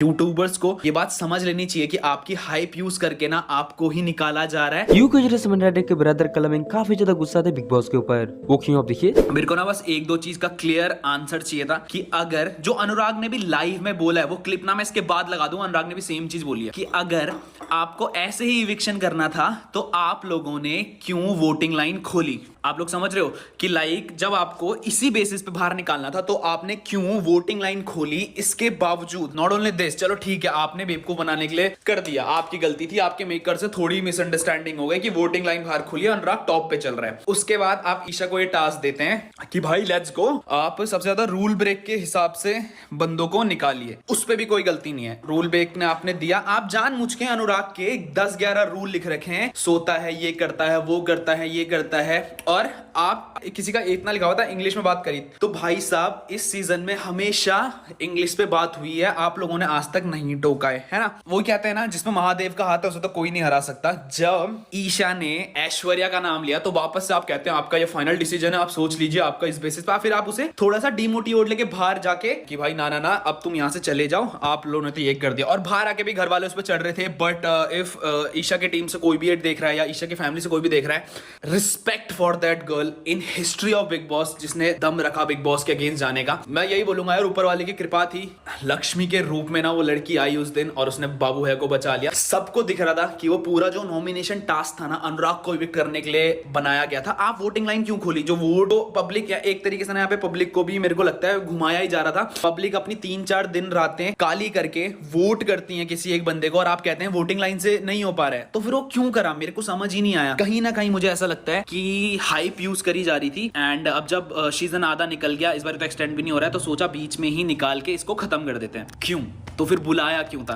YouTubers को ये बात समझ लेनी चाहिए कि आपकी हाइप यूज करके ना आपको ही निकाला जा रहा है। यू की वजह से मनराडे के ब्रदर कलमिंग काफी ज्यादा गुस्सा थे बिग बॉस के ऊपर। वो क्यों, आप देखिए। मेरे को ना बस एक दो चीज का क्लियर आंसर चाहिए था कि अगर जो अनुराग ने भी लाइव में बोला है, वो क्लिप ना मैं इसके बाद लगा दूं, अनुराग ने भी सेम चीज बोली है कि अगर आपको ऐसे ही इविक्शन करना था तो आप लोगों ने क्यों वोटिंग लाइन खोली। आप लोग समझ रहे हो कि लाइक जब आपको इसी बेसिस पे बाहर निकालना था तो आपने क्यों वोटिंग लाइन खोली। इसके बावजूद नॉट ओनली दिस, चलो ठीक है आपने बेवकूफ बनाने के लिए कर दिया, आपकी गलती थी, आपके मेकर से थोड़ी मिसअंडरस्टैंडिंग हो गई कि वोटिंग लाइन बाहर खुली है, अनुराग टॉप पे चल रहा है। उसके बाद आप ईशा को ये टास्क देते हैं कि भाई लेट्स गो, आप सबसे ज्यादा रूल ब्रेक के हिसाब से बंदों को निकालिए। उस पर भी कोई गलती नहीं है, रूल ब्रेक ने आपने दिया। आप जानबूझ के अनुराग के 10-11 रूल लिख रखे हैं, सोता है, ये करता है, वो करता है, ये करता है, और आप किसी का इतना लिखा हुआ था इंग्लिश में बात करी। तो भाई साहब इस सीजन में हमेशा इंग्लिश पे बात हुई है, आप लोगों ने आज तक नहीं टोका है ना। वो कहते हैं ना जिसमें महादेव का हाथ है उसे तो कोई नहीं हरा सकता। जब ईशा ने ऐश्वर्या का नाम लिया तो वापस से आप कहते हैं आपका ये फाइनल डिसीजन है, आप सोच लीजिए आपका इस बेसिस पे, फिर आप उसे थोड़ा सा डिमोटिवेट लेके बाहर जाके कि भाई ना ना ना अब तुम यहां से चले जाओ, आप लोगों ने तो ये कर दिया। और बाहर आके भी घर वाले उस पर चढ़ रहे थे। बट इफ ईशा की टीम से कोई भी देख रहा है या ईशा की फैमिली से कोई भी देख रहा है, respect for that girl in history of big boss, जिसने दम रखा बिग बॉस के अगेंस्ट जाने का। मैं यही बोलूंगा यार, ऊपर वाले की कृपा थी, लक्ष्मी के रूप में ना वो लड़की आई उस दिन और उसने बाबू है को बचा लिया। सबको दिख रहा था कि वो पूरा जो नॉमिनेशन टास्क था ना अनुराग को भी करने के लिए बनाया गया था। आप वोटिंग लाइन क्यों खोली? जो वोट पब्लिक, या एक तरीके से ना यहाँ पे पब्लिक को भी मेरे को लगता है घुमाया ही जा रहा था। पब्लिक अपनी 3-4 दिन रातें काली करके वोट करती है किसी एक बंदे को, और आप कहते हैं वोटिंग लाइन से नहीं हो पा रहा है, तो फिर वो क्यों करा? मेरे को समझ ही नहीं आया। कहीं ना कहीं मुझे ऐसा लगता है कि हाइप यूज करी जा रही थी, एंड अब जब सीजन आधा निकल गया, इस बार तो एक्सटेंड भी नहीं हो रहा है, तो सोचा बीच में ही निकाल के इसको खत्म कर देते हैं। क्यों? तो फिर बुलाया क्यों था?